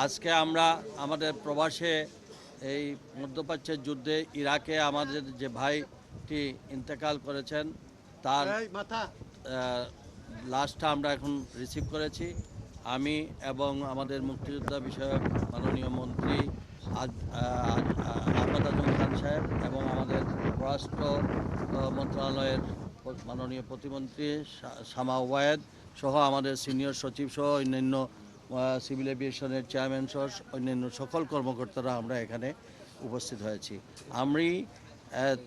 আজকে আমরা আমাদের প্রবাসে এই মধ্যপ্রাচ্যের যুদ্ধে ইরাকে আমাদের যে ভাইটি ইন্তেকাল করেছেন তার লাশটা আমরা এখন রিসিভ করেছি। আমি এবং আমাদের মুক্তিযোদ্ধা বিষয়ক মাননীয় মন্ত্রী আহমদ আজম খান সাহেব এবং আমাদের পররাষ্ট্র মন্ত্রণালয়ের মাননীয় প্রতিমন্ত্রী শামা ওয়ায়েদ সহ আমাদের সিনিয়র সচিব সহ অন্যান্য সিভিল এভিয়েশনের চেয়ারম্যান সহ অন্যান্য সকল কর্মকর্তারা আমরা এখানে উপস্থিত হয়েছি। আমি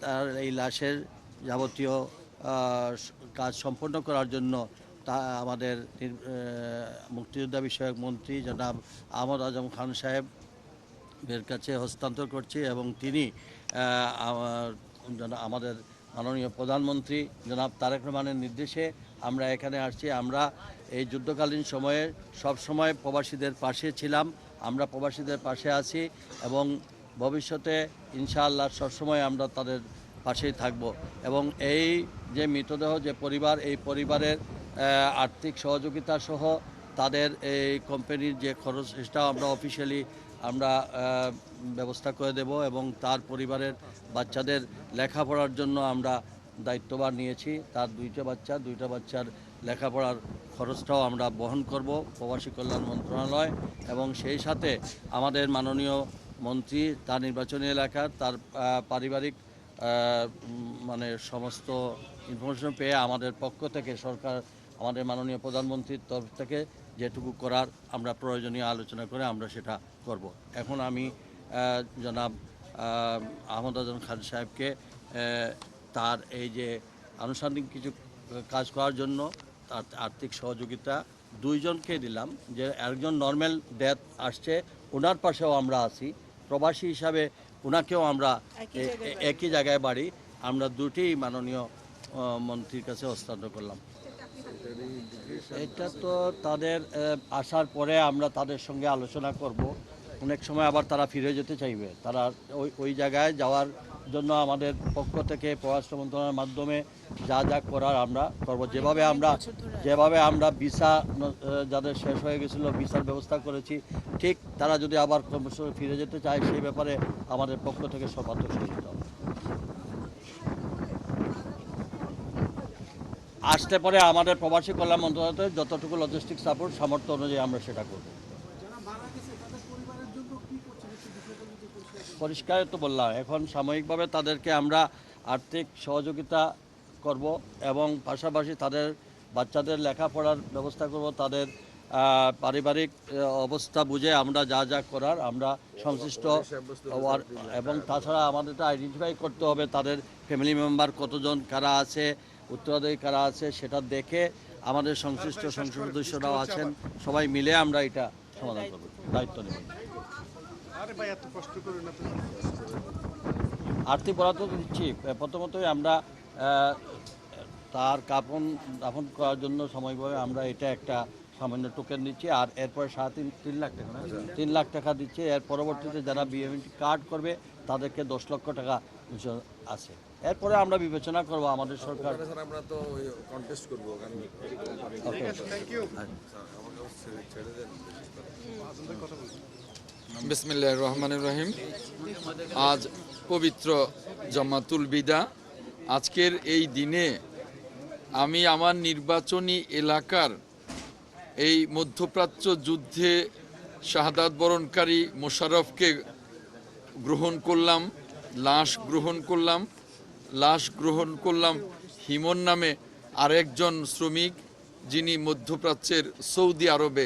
তার এই লাশের যাবতীয় কাজ সম্পন্ন করার জন্য আমাদের মুক্তিযোদ্ধা বিষয়ক মন্ত্রী জনাব আহমদ আজম খান সাহেবের কাছে হস্তান্তর করছি এবং তিনি আমাদের মাননীয় প্রধানমন্ত্রী জনাব তারেক রহমানের নির্দেশে আমরা এখানে আসছি। আমরা এই যুদ্ধকালীন সময়ে সব সময় প্রবাসীদের পাশে ছিলাম, আমরা প্রবাসীদের পাশে আছি এবং ভবিষ্যতে ইনশাআল্লাহ সবসময় আমরা তাদের পাশেই থাকব। এবং এই যে মৃতদেহ যে পরিবার, এই পরিবারের আর্থিক সহযোগিতা সহ তাদের এই কোম্পানির যে খরচ সেটাও আমরা অফিসিয়ালি আমরা ব্যবস্থা করে দেব এবং তার পরিবারের বাচ্চাদের লেখাপড়ার জন্য আমরা দায়িত্বভার নিয়েছি। তার দুইটা বাচ্চার লেখাপড়ার খরচটাও আমরা বহন করব প্রবাসী কল্যাণ মন্ত্রণালয় এবং সেই সাথে আমাদের মাননীয় মন্ত্রী তার নির্বাচনী এলাকার তার পারিবারিক মানে সমস্ত ইনফরমেশন পেয়ে আমাদের পক্ষ থেকে সরকার আমাদের মাননীয় প্রধানমন্ত্রীর তরফ থেকে যেটুকু করার আমরা প্রয়োজনীয় আলোচনা করে আমরা সেটা করব। এখন আমি জনাব আহমদ আজম খান সাহেবকে তার এই যে আনুষঙ্গিক কিছু কাজ করার জন্য তার আর্থিক সহযোগিতা দুইজনকে দিলাম। যে একজন নর্মাল ডেথ আসছে, ওনার পাশেও আমরা আছি প্রবাসী হিসাবে, ওনাকেও আমরা একই জায়গায় বাড়ি, আমরা দুটি মাননীয় মন্ত্রীর কাছে হস্তান্তর করলাম। এটা তো তাদের আসার পরে আমরা তাদের সঙ্গে আলোচনা করব। অনেক সময় আবার তারা ফিরে যেতে চাইবে, তারা ওই জায়গায় যাওয়ার জন্য আমাদের পক্ষ থেকে পররাষ্ট্র মন্ত্রণালয়ের মাধ্যমে যা যা করার আমরা করব। যেভাবে আমরা ভিসা যাদের শেষ হয়ে গেছিলো ভিসার ব্যবস্থা করেছি, ঠিক তারা যদি আবার কর্মসূচি ফিরে যেতে চায় সেই ব্যাপারে আমাদের পক্ষ থেকে সর্বাত্মক সহযোগিতা হবে। আসতে পরে আমাদের প্রবাসী কল্যাণ মন্ত্রণালয় যতটুকু লজিস্টিক সাপোর্ট সামর্থ্য অনুযায়ী আমরা সেটা করব। পরিষ্কার তো বললাম, এখন সাময়িকভাবে তাদেরকে আমরা আর্থিক সহযোগিতা করব এবং পাশাপাশি তাদের বাচ্চাদের লেখাপড়ার ব্যবস্থা করব। তাদের পারিবারিক অবস্থা বুঝে আমরা যা যা করার আমরা সংশ্লিষ্ট এবং তাছাড়া আমাদেরটা আইডেন্টিফাই করতে হবে তাদের ফ্যামিলি মেম্বার কতজন কারা আছে, উত্তরাধিকারী কারা আছে, সেটা দেখে আমাদের সংশ্লিষ্ট সংসদ সদস্যরাও আছেন, সবাই মিলে আমরা এটা সমাধান করব, দায়িত্ব নেব। আর্থিক বরাদ্দ দিচ্ছি। প্রথমতই আমরা তার দাফন করার জন্য সাময়িকভাবে আমরা এটা একটা সামান্য টোকেন দিচ্ছি, আর এরপরে 3.5 লাখ টাকা 3 লাখ টাকা দিচ্ছে। এর পরবর্তীতে যারা বিএমটি কার্ড করবে তাদেরকে 10 লক্ষ টাকা আছে। এরপরে আমরা বিবেচনা করব আমাদের সরকার। আমরা তো কন্টেস্ট করব। বিসমিল্লাহির রহমানির রহিম। আজ পবিত্র জমাতুল বিদা। আজকের এই দিনে আমি আমার নির্বাচনী এলাকার এই মধ্যপ্রাচ্য যুদ্ধে শাহাদাত বরণকারী মোশাররফকে গ্রহণ করলাম, লাশ গ্রহণ করলাম হিমন নামে আরেকজন শ্রমিক, যিনি মধ্যপ্রাচ্যের সৌদি আরবে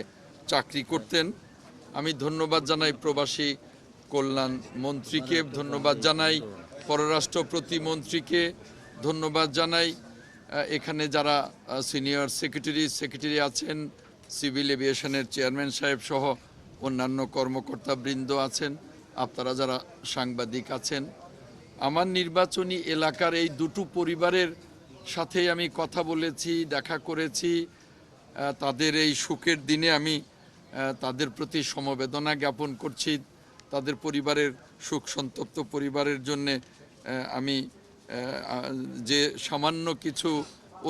চাকরি করতেন। আমি ধন্যবাদ জানাই প্রবাসী কল্যাণ মন্ত্রীকে, ধন্যবাদ জানাই পররাষ্ট্র প্রতিমন্ত্রীকে, ধন্যবাদ জানাই এখানে যারা সিনিয়র সেক্রেটারি আছেন, সিভিল এভিয়েশনের চেয়ারম্যান সাহেব সহ অন্যান্য কর্মকর্তাবৃন্দ আছেন, আপনারা যারা সাংবাদিক আছেন। আমার নির্বাচনী এলাকার এই দুটো পরিবারের সাথে আমি কথা বলেছি, দেখা করেছি। তাদের এই শোকের দিনে আমি তাদের প্রতি সমবেদনা জ্ঞাপন করছি। তাদের পরিবারের শোক সন্তপ্ত পরিবারের জন্যে আমি যে সামান্য কিছু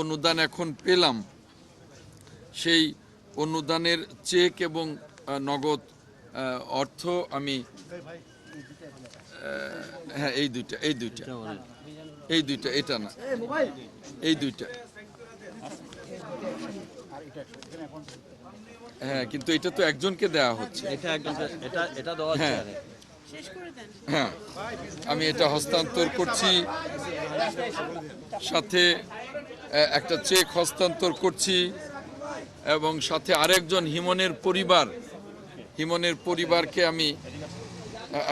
অনুদান এখন পেলাম, সেই অনুদানের চেক এবং নগদ অর্থ আমি হ্যাঁ এই দুইটা এটা না, এই দুইটা। হ্যাঁ, কিন্তু এটা তো একজনকে দেওয়া হচ্ছে। এটা দেওয়া হচ্ছে। হ্যাঁ হ্যাঁ, আমি এটা হস্তান্তর করছি, সাথে একটা চেক হস্তান্তর করছি, এবং সাথে আরেকজন হিমনের পরিবারকে আমি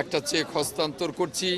একটা চেক হস্তান্তর করছি।